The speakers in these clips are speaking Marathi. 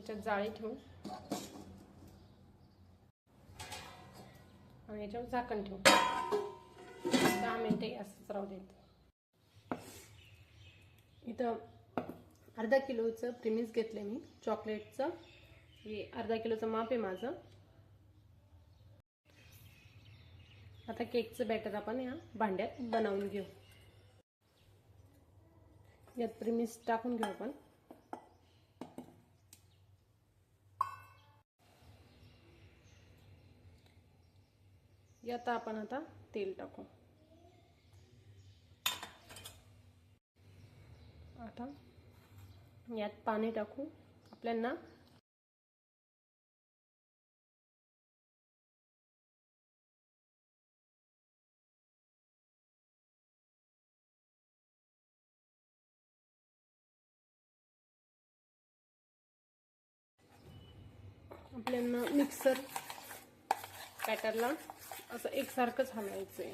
याच्यात जाळी ठेवू आणि याच्यावर झाकण ठेवू 10 मिनिटे असंच राहू देत। इथं अर्धा किलोचं प्रीमिक्स घेतले मी चॉकलेटचं, हे अर्धा किलोचं माप आहे माझं। आता केकचं बॅटर आपण या भांड्यात बनवून घेऊ। यात प्रीमिक्स टाकून घेऊ आपण। यात आपण आता तेल टाकू। आता यात पाणी टाकू। आपल्याला मिक्सर बॅटरला असं एकसारखंच हलवायचं आहे,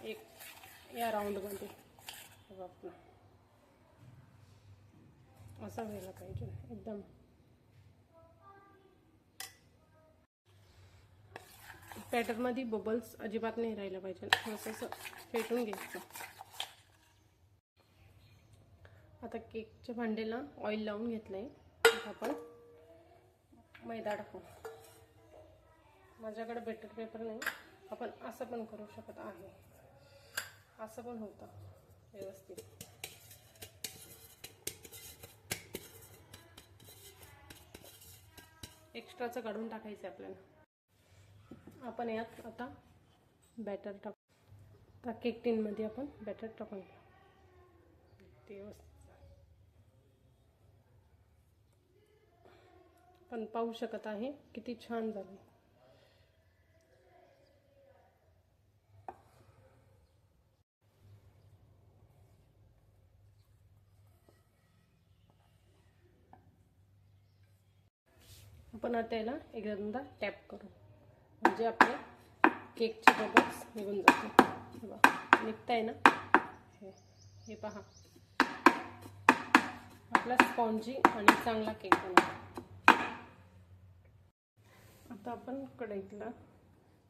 एक या राऊंडमध्ये बघा असं व्हायला पाहिजे एकदम। बॅटरमध्ये बबल्स अजिबात नाही राहिला पाहिजे, असं फेटून घ्यायचं। आता केकच्या भांड्याला ऑइल लावून घेतलंय। आता आपण मैदा टाकू। माझ्याकडे बटर पेपर नाही, आपण असं पण करू शकत आहे, असं पण होतं व्यवस्थित। एक्स्ट्राचं काढून टाकायचं आपल्याला। आपण यात आता बॅटर टाकू। आता केक टिनमध्ये आपण बॅटर टाकून घेऊ व्यवस्थित। पण पाहू शकत आहे किती छान झाले। आपण आता याला एकदा दोनदा टॅप करू, म्हणजे आपले केकचे बबल्स निघून जातील। बघा निघताय ना, हे पहा आपला स्पॉन्जी आणि चांगला केक बनला। आता आपण कढईतला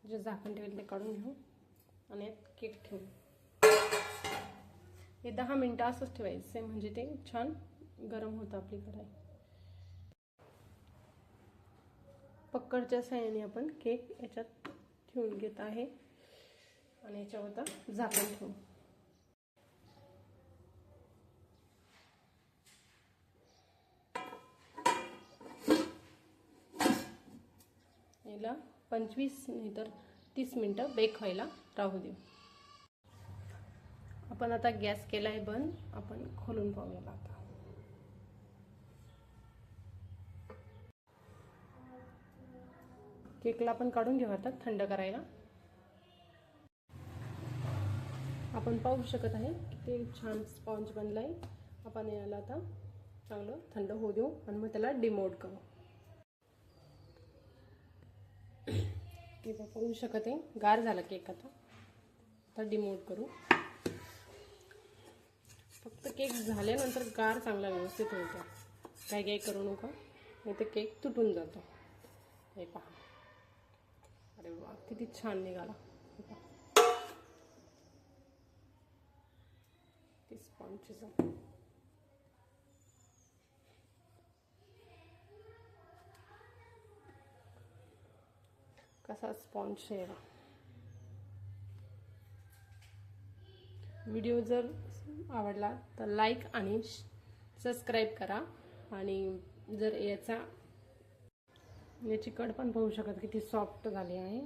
जे झाकण ठेवले ते काढून घेऊ आणि केक ठेवू। हे 10 मिनिटं असंच ठेवायचं, म्हणजे ते छान गरम होतं आपली कढई। पक्कडच्या साहाय्याने आपण केक याच्यात ठेवून घेत आहे आणि याच्यावर झाकण ठेवू। याला 25 नाही तर 30 मिनिटं बेक व्हायला राहू देऊ। आपण आता गॅस केलाय बंद, आपण खोलून पाहूया। आता केकला आपण काढून घेऊ आता थंड करायला। आपण पाहू शकत आहे किती छान स्पॉन्ज बनलाय। आपण याला आता चांगलं थंड होऊ देऊ आणि मग त्याला डिमोल्ड करू। किंवा पाहू शकत आहे गार झाला केक। आता डिमोल्ड करू। फक्त केक झाल्यानंतर गार चांगला व्यवस्थित होतो, काय करू नका, नाही तर केक तुटून जातो। हे पहा, अरे वा किती छान निघाला। ते स्पॉन्जचा कसा स्पॉन्ज आहे। व्हिडिओ जर आवडला तर लाईक आणि सबस्क्राईब करा। आणि जर याची कड पण पाहू शकत किती सॉफ्ट झाली आहे।